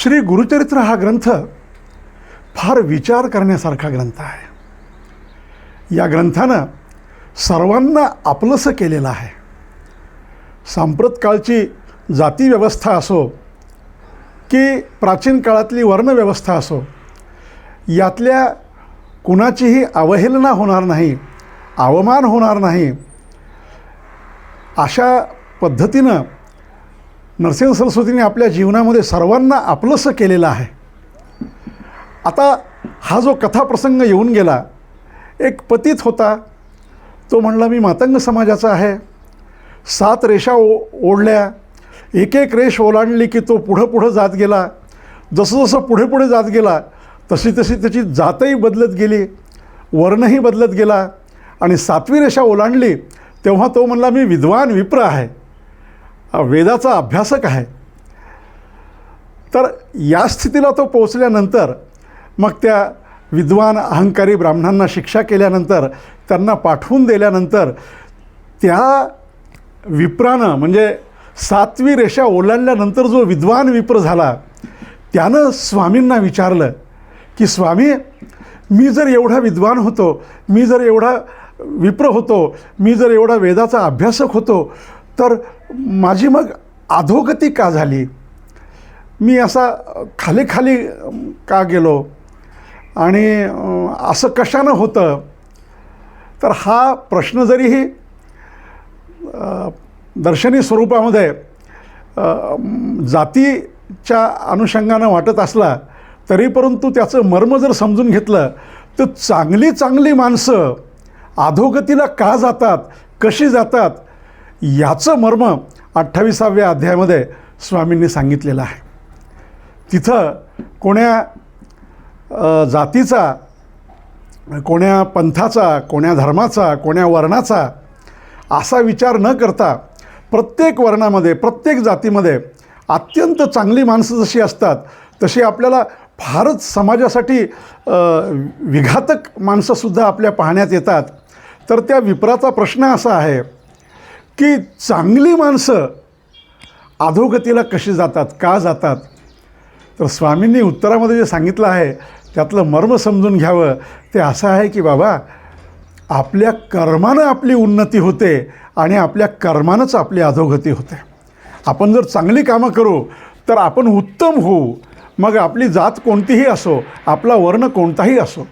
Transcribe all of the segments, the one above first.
श्री गुरुचरित्र हा ग्रंथ फार विचार करण्यासारखा ग्रंथ आहे. या ग्रंथानं सर्वांना आपलंसं केलेलं आहे. सांप्रत काळची जातीव्यवस्था असो की प्राचीन काळातली वर्णव्यवस्था असो, यातल्या कुणाचीही अवहेलना होणार नाही, अवमान होणार नाही, अशा पद्धतीनं नरसिंह सरस्वतींनी आपल्या जीवनामध्ये सर्वांना आपलंसं केलेलं आहे. आता हा जो कथाप्रसंग येऊन गेला, एक पतित होता, तो म्हणला मी मातंग समाजाचा आहे. 7 रेषा ओढल्या, एक एक रेष ओलांडली की तो पुढं पुढं जात गेला. जसं जसं पुढे पुढे जात गेला तशी तशी त्याची जातही बदलत गेली, वर्णही बदलत गेला. आणि 7वी रेषा ओलांडली तेव्हा तो म्हणला मी विद्वान विप्र आहे, वेदाचा अभ्यासक आहे. तर या स्थितीला तो पोचल्यानंतर मग त्या विद्वान अहंकारी ब्राह्मणांना शिक्षा केल्यानंतर, त्यांना पाठवून दिल्यानंतर, त्या विप्रानं म्हणजे 7वी रेषा ओलांडल्यानंतर जो विद्वान विप्र झाला त्यानं स्वामींना विचारलं की स्वामी, मी जर एवढा विद्वान होतो, मी जर एवढा विप्र होतो, मी जर एवढा वेदाचा अभ्यासक होतो, तर माझी मग अधोगती का झाली? मी असा खाली खाली का गेलो आणि असं कशानं होतं? तर हा प्रश्न जरीही दर्शनी स्वरूपामध्ये जातीच्या अनुषंगानं वाटत असला तरी परंतु त्याचं मर्म जर समजून घेतलं तर चांगली चांगली माणसं अधोगतीला का जातात, कशी जातात, याचं मर्म 28व्या अध्यायामध्ये स्वामींनी सांगितलेलं आहे. तिथं कोण्या जातीचा, कोण्या पंथाचा, कोण्या धर्माचा, कोण्या वर्णाचा असा विचार न करता प्रत्येक वर्णामध्ये, प्रत्येक जातीमध्ये अत्यंत चांगली माणसं जशी असतात तशी आपल्याला फारच समाजासाठी विघातक माणसंसुद्धा आपल्या पाहण्यात येतात. तर त्या विप्राचा प्रश्न असा आहे की चांगली माणसं अधोगतीला कशी जातात, का जातात? तर स्वामींनी उत्तरामध्ये जे सांगितलं आहे त्यातलं मर्म समजून घ्यावं. ते असं आहे की बाबा, आपल्या कर्मानं आपली उन्नती होते आणि आपल्या कर्मानंच आपली अधोगती होते. आपण जर चांगली कामं करू तर आपण उत्तम होऊ, मग आपली जात कोणतीही असो, आपला वर्ण कोणताही असो.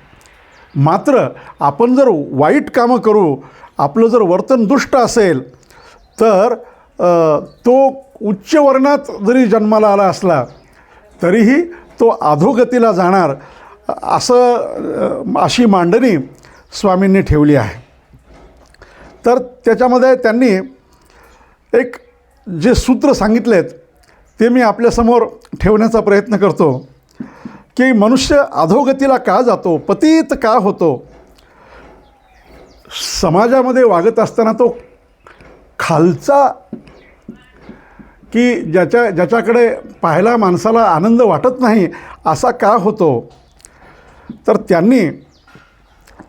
मात्र आपण जर वाईट कामं करू, आपलं जर वर्तन दुष्ट असेल तर तो उच्च वर्णात जरी जन्माला आला असला तरीही तो अधोगतीला जाणार, अशी मांडणी स्वामींनी ठेवली आहे. तर त्याच्यामध्ये त्यांनी एक जे सूत्र सांगितलेत ते मी आपल्यासमोर ठेवण्याचा प्रयत्न करतो की मनुष्य अधोगतीला का जातो, पतित का होतो? समाजामध्ये वागत असताना तो खालचा की ज्याच्याकडे पाहायला माणसाला आनंद वाटत नाही असा का होतो? तर त्यांनी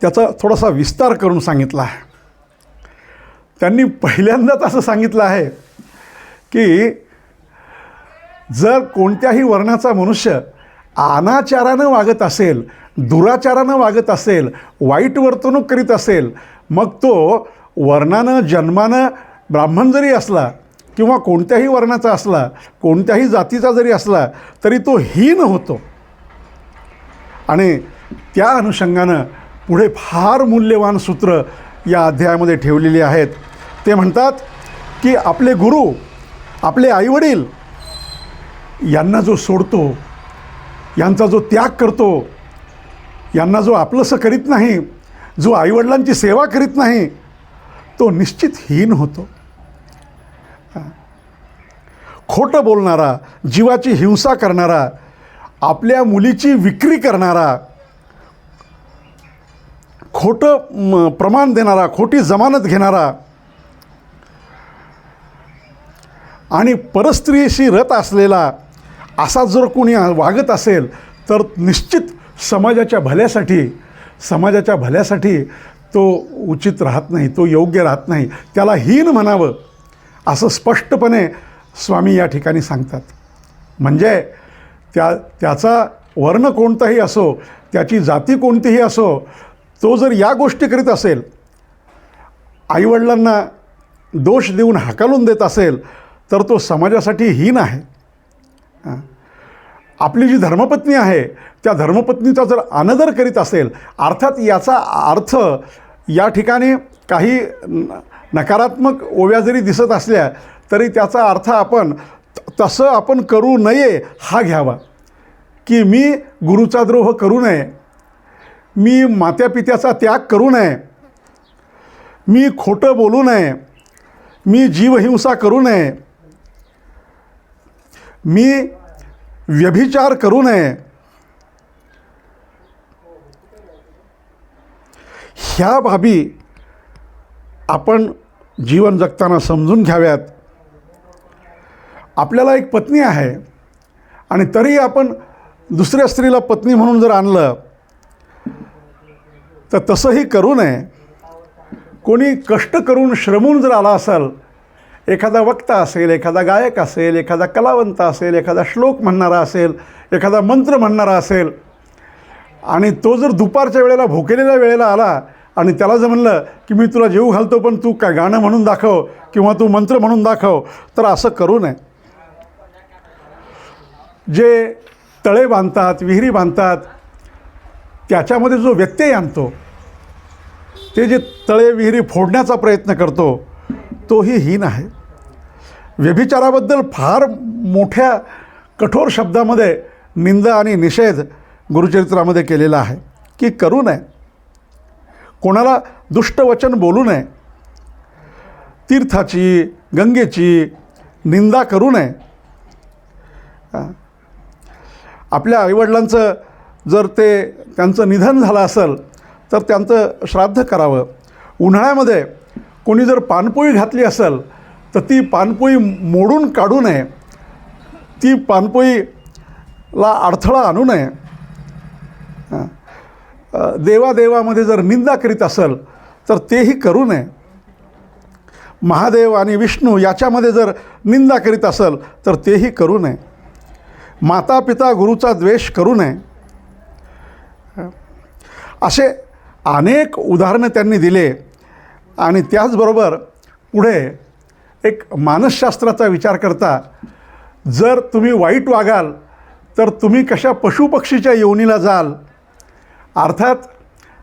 त्याचा थोडासा विस्तार करून सांगितला आहे. त्यांनी पहिल्यांदाच असं सांगितलं आहे की जर कोणत्याही वर्णाचा मनुष्य अनाचारानं वागत असेल, दुराचारानं वागत असेल, वाईट वर्तणूक करीत असेल, मग तो वर्णानं, जन्मानं ब्राह्मण जरी असला किंवा कोणत्याही वर्णाचा असला, कोणत्याही जातीचा जरी असला तरी तो हीन होतो. आणि त्या अनुषंगानं पुढे फार मूल्यवान सूत्र या अध्यायामध्ये ठेवलेली आहेत. ते म्हणतात की आपले गुरु, आपले आईवडील यांना जो सोडतो, यांचा जो त्याग करतो, यांना जो आपलंसं करीत नाही, जो आईवडिलांची सेवा करीत नाही, तो निश्चित हीन होतो. खोटं बोलणारा, जीवाची हिंसा करणारा, आपल्या मुलीची विक्री करणारा, खोटं प्रमाण देणारा, खोटी जमानत घेणारा आणि परस्त्रीशी रत असलेला असा जर कोणी वागत असेल तर निश्चित समाजाच्या भल्यासाठी तो उचित राहत नाही, तो योग्य राहत नाही, त्याला हीन म्हणावं असं स्पष्टपणे स्वामी या ठिकाणी सांगतात. म्हणजे त्याचा वर्ण कोणताही असो, त्याची जाती कोणतीही असो, तो जर या गोष्टी करीत असेल, आईवडिलांना दोष देऊन हाकलून देत असेल, तर तो समाजासाठी हीन आहे. आपली जी धर्मपत्नी आहे त्या धर्मपत्नीचा जर अनादर करीत असेल, अर्थात याचा अर्थ या ठिकाणी काही नकारात्मक ओव्या जरी दिसत असल्या तरी त्याचा अर्थ तसं आपण करू नये हा घ्यावा, की मी गुरुचा द्रोह करू नये, मी मात्यापित्याचा त्याग करू नये, मी खोटं बोलू नये, मी जीवहिंसा करू नये, मी व्यभिचार करू नये. ह्या बाबी आपण जीवन जगताना समजून घ्याव्यात. आपल्याला एक पत्नी आहे आणि तरी आपण दुसऱ्या स्त्रीला पत्नी म्हणून जर आणलं तर तसंही करू नये. कोणी कष्ट करून श्रमून जर आला असेल, एखादा वक्ता असेल, एखादा गायक असेल, एखादा कलावंत असेल, एखादा श्लोक म्हणणारा असेल, एखादा मंत्र म्हणणारा असेल, आणि तो जर दुपारच्या वेळेला भुकेलेल्या वेळेला आला आणि त्याला जर म्हणलं की मी तुला जेवू घालतो पण तू काय गाणं म्हणून दाखव किंवा तू मंत्र म्हणून दाखव, तर असं करू नये. जे तळे बांधतात, विहिरी बांधतात, त्याच्यामध्ये जो व्यत्यय आणतो, ते जे तळे विहिरी फोडण्याचा प्रयत्न करतो, तोही हीन आहे. व्यभिचाराबद्दल फार मोठ्या कठोर शब्दामध्ये निंदा आणि निषेध गुरुचरित्रामध्ये केलेला आहे की करू नये. कोणाला दुष्ट वचन बोलू नये, तीर्थाची, गंगेची निंदा करू नये. आपल्या आईवडिलांचं जर त्यांचं निधन झालं असेल तर त्यांचं श्राद्ध करावं. उन्हाळ्यामध्ये कोणी जर पानपोळी घातली असेल तर ती पानपोळी मोडून काढू नये, ती पानपोळीला अडथळा आणू नये. देवादेवामध्ये जर निंदा करीत असेल तर तेही करू नये. महादेव आणि विष्णू याच्यामध्ये जर निंदा करीत असेल तर तेही करू नये. माता पिता गुरुचा द्वेष करू नये. असे अनेक उदाहरणं त्यांनी दिले. आणि त्याचबरोबर पुढे एक मानसशास्त्राचा विचार करता, जर तुम्ही वाईट वागाल तर तुम्ही कशा पशुपक्षीच्या योनीला जाल. अर्थात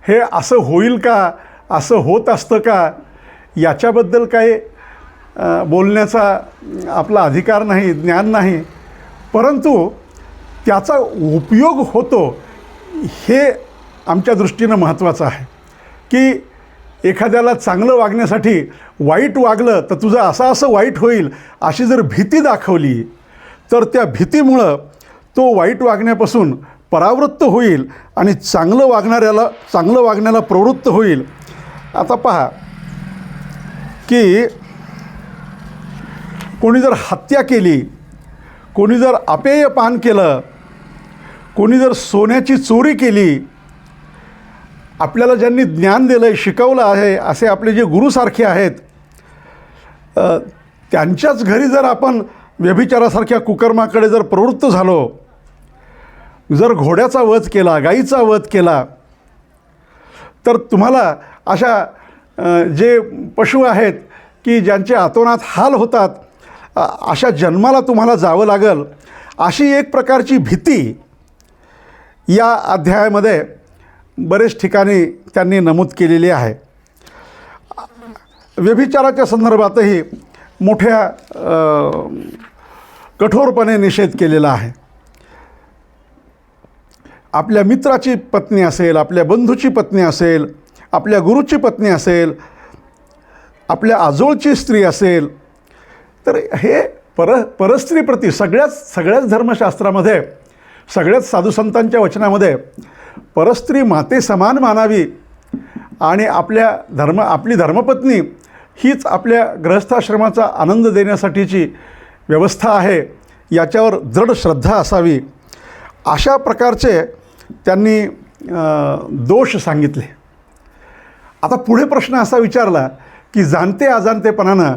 हे असं होईल का, असं होत असतं का, याच्याबद्दल काही बोलण्याचा आपला अधिकार नाही, ज्ञान नाही, परंतु त्याचा उपयोग होतो हे आमच्या दृष्टीनं महत्त्वाचं आहे. की एखाद्याला चांगलं वागण्यासाठी वाईट वागलं तर तुझं असं वाईट होईल अशी जर भीती दाखवली तर त्या भीतीमुळं तो वाईट वागण्यापासून परावृत्त होईल आणि चांगलं वागण्याला प्रवृत्त होईल. आता पहा की कोणी जर हत्या केली, कोणी जर अपेय पान केलं, कोणी जर सोन्याची चोरी केली, आपल्याला ज्यांनी ज्ञान दिलं आहे, शिकवलं आहे, असे आपले जे गुरुसारखे आहेत, त्यांच्याच घरी जर आपण व्यभिचारासारख्या कुकर्माकडे जर प्रवृत्त झालो, जर घोड्याचा वध केला, गाईचा वध केला, तर तुम्हाला अशा जे पशु आहेत की ज्यांचे अतोनात हाल होतात, अशा जन्माला तुम्हाला जावं लागेल, अशी एक प्रकारची भीती या अध्यायामध्ये बरेच ठिकाणी त्यांनी नमूद केलेली आहे. व्यभिचाराच्या संदर्भातही मोठ्या कठोरपणे निषेध केलेला आहे. आपल्या मित्राची पत्नी असेल, आपल्या बंधूची पत्नी असेल, आपल्या गुरुची पत्नी असेल, आपल्या आजोळची स्त्री असेल, तर हे परस्त्रीप्रती सगळ्याच धर्मशास्त्रामध्ये, सगळ्याच साधुसंतांच्या वचनामध्ये परस्त्री माते समान मानावी आणि आपली धर्मपत्नी हीच आपल्या गृहस्थाश्रमाचा आनंद देण्यासाठीची व्यवस्था आहे, याच्यावर दृढ श्रद्धा असावी, अशा प्रकारचे त्यांनी दोष सांगितले. आता पुढे प्रश्न असा विचारला की जाणते अजाणतेपणानं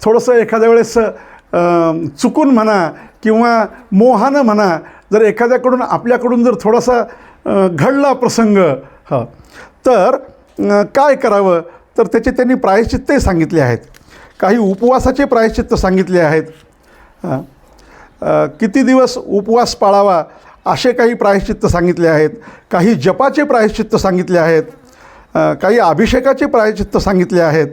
थोडंसं एखाद्या वेळेस चुकून म्हणा किंवा मोहानं म्हणा जर एखाद्याकडून आपल्याकडून जर थोडासा घडला प्रसंग हां तर काय करावं, तर त्याचे त्यांनी प्रायश्चित्तही सांगितले आहेत. काही उपवासाचे प्रायश्चित्त सांगितले आहेत. किती दिवस उपवास पाळावा असे काही प्रायश्चित्त सांगितले आहेत. काही जपाचे प्रायश्चित्त सांगितले आहेत. काही अभिषेकाचे प्रायश्चित्त सांगितले आहेत.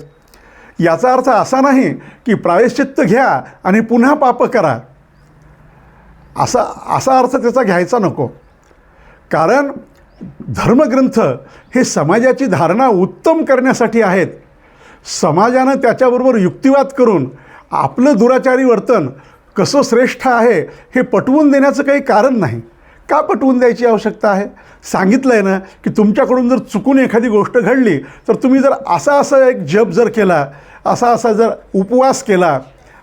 याचा अर्थ असा नाही की प्रायश्चित्त घ्या आणि पुन्हा पाप करा, असा अर्थ त्याचा घ्यायचा नको. कारण धर्मग्रंथ हे समाजाची धारणा उत्तम करण्यासाठी आहेत. समाजानं त्याच्याबरोबर युक्तिवाद करून आपलं दुराचारी वर्तन कसं श्रेष्ठ आहे हे पटवून देण्याचं काही कारण नाही. का पटवून द्यायची आवश्यकता आहे? सांगितलं आहे ना की तुमच्याकडून जर चुकून एखादी गोष्ट घडली तर तुम्ही जर असा एक जप जर केला, असा जर उपवास केला,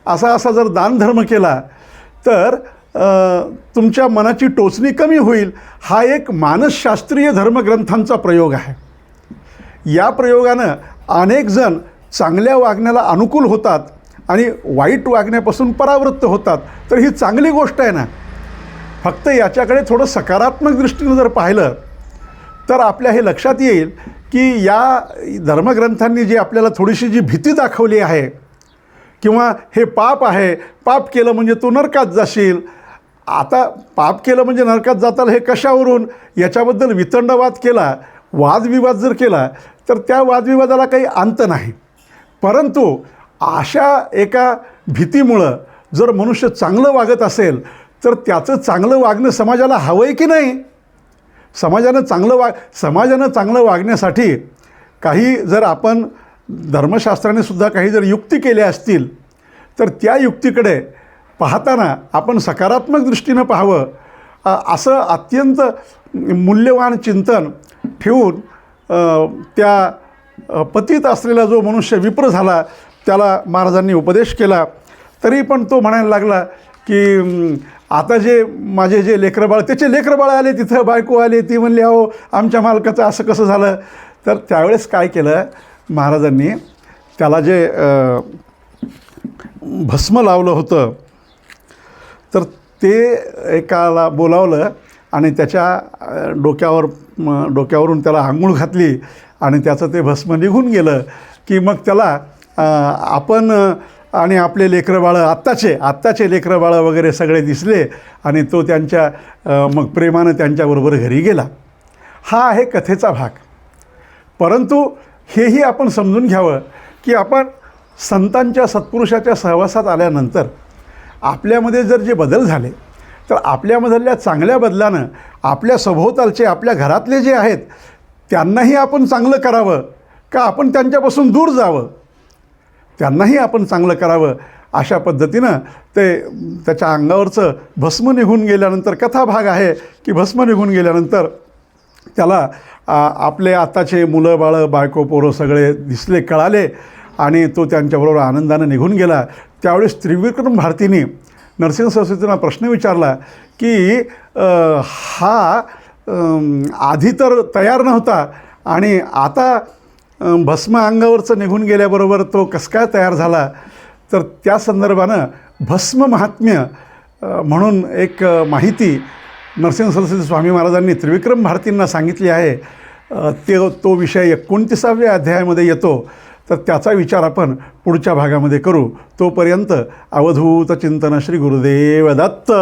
असा जर दानधर्म केला तर तुमच्या मनाची टोचणी कमी होईल. हा एक मानसशास्त्रीय धर्मग्रंथांचा प्रयोग आहे. या प्रयोगानं अनेक जण चांगल्या वागण्याला अनुकूल होतात आणि वाईट वागण्यापासून परावृत्त होतात. तर ही चांगली गोष्ट आहे ना. फक्त याच्याकडे थोडं सकारात्मक दृष्टीनं जर पाहिलं तर आपल्या हे लक्षात येईल की या धर्मग्रंथांनी जी आपल्याला थोडीशी जी भीती दाखवली आहे किंवा हे पाप आहे, पाप केलं म्हणजे तू नरकात जाशील. आता पाप केलं म्हणजे नरकात जाताल हे कशावरून, याच्याबद्दल वितंडवाद केला, वादविवाद जर केला तर त्या वादविवादाला काही अंत नाही. परंतु अशा एका भीतीमुळं जर मनुष्य चांगलं वागत असेल तर त्याचं चांगलं वागणं समाजाला हवं आहे की नाही? समाजानं चांगलं वागण्यासाठी काही जर आपण धर्मशास्त्राने सुद्धा काही जर युक्ती केल्या असतील तर त्या युक्तीकडे पाहताना आपण सकारात्मक दृष्टीनं पाहावं. असं अत्यंत मूल्यवान चिंतन ठेवून त्या पतित असलेला जो मनुष्य विप्र झाला त्याला महाराजांनी उपदेश केला. तरी पण तो म्हणायला लागला की आता जे माझे जे लेकरबाळ, त्याचे लेकरबाळ आले, तिथं बायको आली, ती म्हणली अहो आमच्या मालकाचं असं कसं झालं. तर त्यावेळेस काय केलं महाराजांनी, त्याला जे भस्म लावलं होतं तर ते एकाला बोलावलं आणि त्याच्या डोक्यावरून त्याला आंघोळ घातली आणि त्याचं ते भस्म निघून गेलं की मग त्याला आपण आणि आपले लेकरबाळं आत्ताचे लेकरबाळं वगैरे सगळे दिसले आणि तो त्यांच्या मग प्रेमानं त्यांच्याबरोबर घरी गेला. हा आहे कथेचा भाग. परंतु हेही आपण समजून घ्यावं की आपण संतांच्या सत्पुरुषाच्या सहवासात आल्यानंतर आपल्यामध्ये जर जे बदल झाले तर आपल्यामधल्या चांगल्या बदलानं आपल्या सभोवतालचे, आपल्या घरातले जे आहेत त्यांनाही आपण चांगलं करावं का आपण त्यांच्यापासून दूर जावं, त्यांनाही आपण चांगलं करावं. अशा पद्धतीनं त्याच्या अंगावरचं भस्म निघून गेल्यानंतर, कथा भाग आहे की भस्म निघून गेल्यानंतर त्याला आपले आताचे मुलं बाळं, बायको पोरं सगळे दिसले, कळाले आणि तो त्यांच्याबरोबर आनंदानं निघून गेला. त्यावेळेस त्रिविक्रम भारतींनी नरसिंह सरस्वतींना प्रश्न विचारला की हा आधी तर तयार नव्हता आणि आता भस्म अंगावरचं निघून गेल्याबरोबर तो कसं काय तयार झाला. तर त्या संदर्भानं भस्म महात्म्य म्हणून एक माहिती नरसिंह सरस्वती स्वामी महाराजांनी त्रिविक्रम भारतींना सांगितली आहे. तो विषय 29व्या अध्यायामध्ये येतो. तर त्याचा विचार आपण पुढच्या भागामध्ये करू. तोपर्यंत अवधूत चिंतन श्री गुरुदेव दत्त.